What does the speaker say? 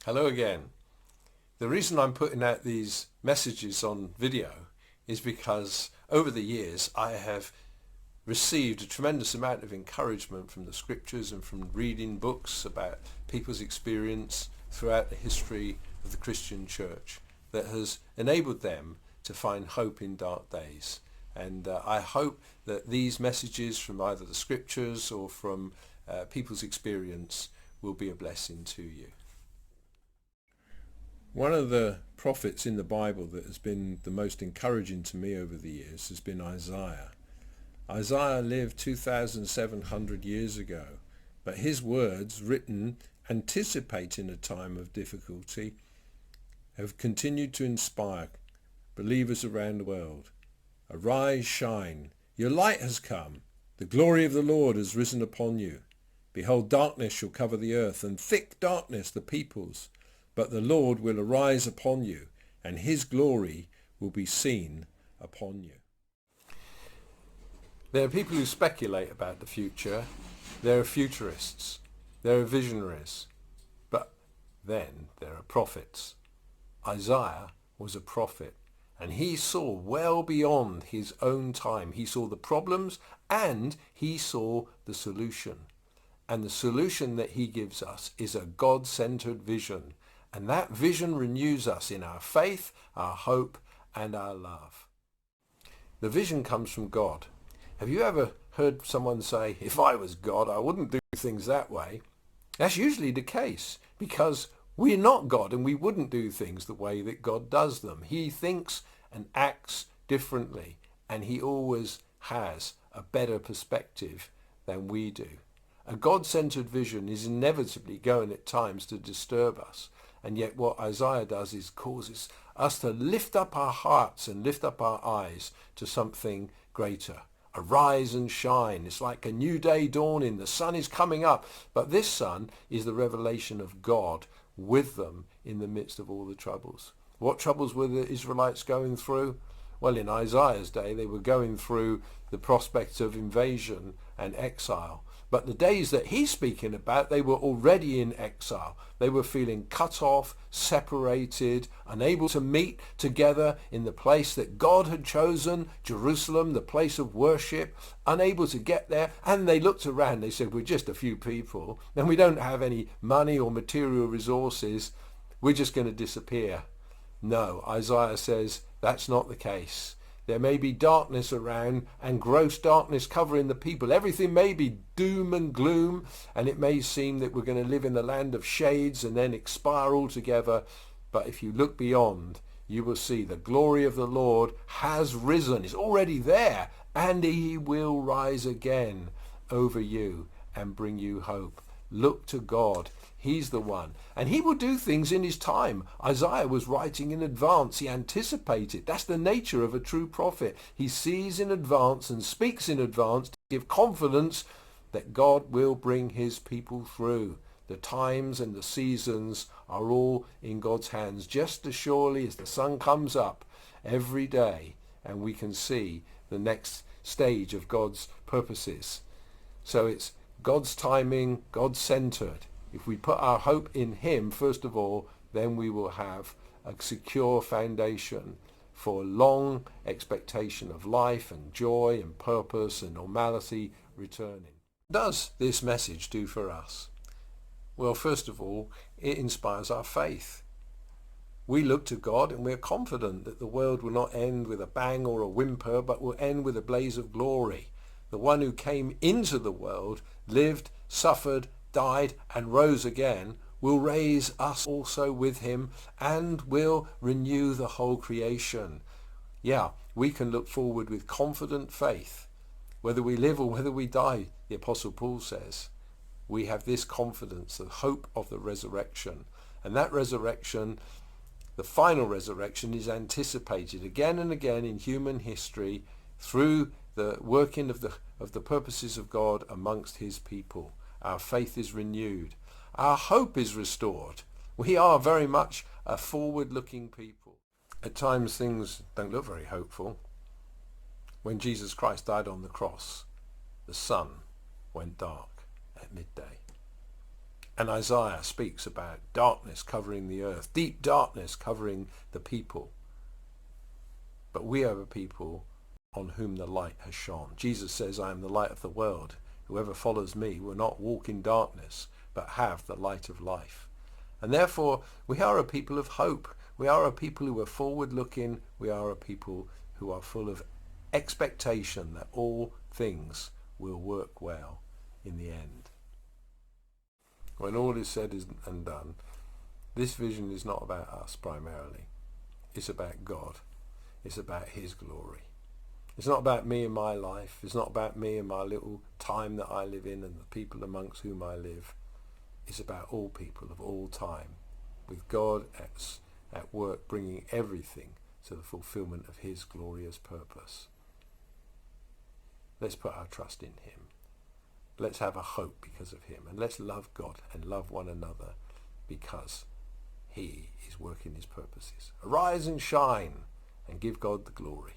Hello again. The reason I'm putting out these messages on video is because over the years I have received a tremendous amount of encouragement from the scriptures and from reading books about people's experience throughout the history of the Christian church that has enabled them to find hope in dark days. And I hope that these messages from either the scriptures or from people's experience will be a blessing to you. One of the prophets in the Bible that has been the most encouraging to me over the years has been Isaiah. Isaiah lived 2,700 years ago, but his words, written anticipating a time of difficulty, have continued to inspire believers around the world. Arise, shine, your light has come, the glory of the Lord has risen upon you. Behold, darkness shall cover the earth, and thick darkness the peoples. But the Lord will arise upon you, and his glory will be seen upon you. There are people who speculate about the future. There are futurists. There are visionaries. But then there are prophets. Isaiah was a prophet, and he saw well beyond his own time. He saw the problems and he saw the solution. And the solution that he gives us is a God-centered vision. And that vision renews us in our faith, our hope, and our love. The vision comes from God. Have you ever heard someone say, if I was God, I wouldn't do things that way? That's usually the case because we're not God and we wouldn't do things the way that God does them. He thinks and acts differently, and he always has a better perspective than we do. A God-centered vision is inevitably going at times to disturb us. And yet what Isaiah does is causes us to lift up our hearts and lift up our eyes to something greater. Arise and shine. It's like a new day dawning. The sun is coming up. But this sun is the revelation of God with them in the midst of all the troubles. What troubles were the Israelites going through? Well, in Isaiah's day, they were going through the prospect of invasion and exile. But the days that he's speaking about, they were already in exile. They were feeling cut off, separated, unable to meet together in the place that God had chosen, Jerusalem, the place of worship, unable to get there. And they looked around, they said, we're just a few people, and we don't have any money or material resources. We're just going to disappear. No, Isaiah says that's not the case. There may be darkness around and gross darkness covering the people. Everything may be doom and gloom, and it may seem that we're going to live in the land of shades and then expire altogether. But if you look beyond, you will see the glory of the Lord has risen. It's already there, and he will rise again over you and bring you hope. Look to God. He's the one. And he will do things in his time. Isaiah was writing in advance. He anticipated. That's the nature of a true prophet. He sees in advance and speaks in advance to give confidence that God will bring his people through. The times and the seasons are all in God's hands, just as surely as the sun comes up every day and we can see the next stage of God's purposes. So it's God's timing, God-centered. If we put our hope in him, first of all, then we will have a secure foundation for long expectation of life and joy and purpose and normality returning. What does this message do for us? Well, first of all, it inspires our faith. We look to God and we're confident that the world will not end with a bang or a whimper, but will end with a blaze of glory. The one who came into the world, lived, suffered, died and rose again, will raise us also with him and will renew the whole creation. Yeah, we can look forward with confident faith. Whether we live or whether we die, the Apostle Paul says, we have this confidence, the hope of the resurrection. And that resurrection, the final resurrection, is anticipated again and again in human history through the working of the purposes of God amongst his people. Our faith is renewed. Our hope is restored. We are very much a forward-looking people. At times things don't look very hopeful. When Jesus Christ died on the cross, the sun went dark at midday. And Isaiah speaks about darkness covering the earth, deep darkness covering the people. But we are a people on whom the light has shone. Jesus says, I am the light of the world. Whoever follows me will not walk in darkness, but have the light of life. And therefore, we are a people of hope. We are a people who are forward-looking. We are a people who are full of expectation that all things will work well in the end. When all is said and done, this vision is not about us primarily. It's about God. It's about his glory. It's not about me and my life. It's not about me and my little time that I live in and the people amongst whom I live. It's about all people of all time, with God at work bringing everything to the fulfillment of his glorious purpose. Let's put our trust in him. Let's have a hope because of him. And let's love God and love one another because he is working his purposes. Arise and shine and give God the glory.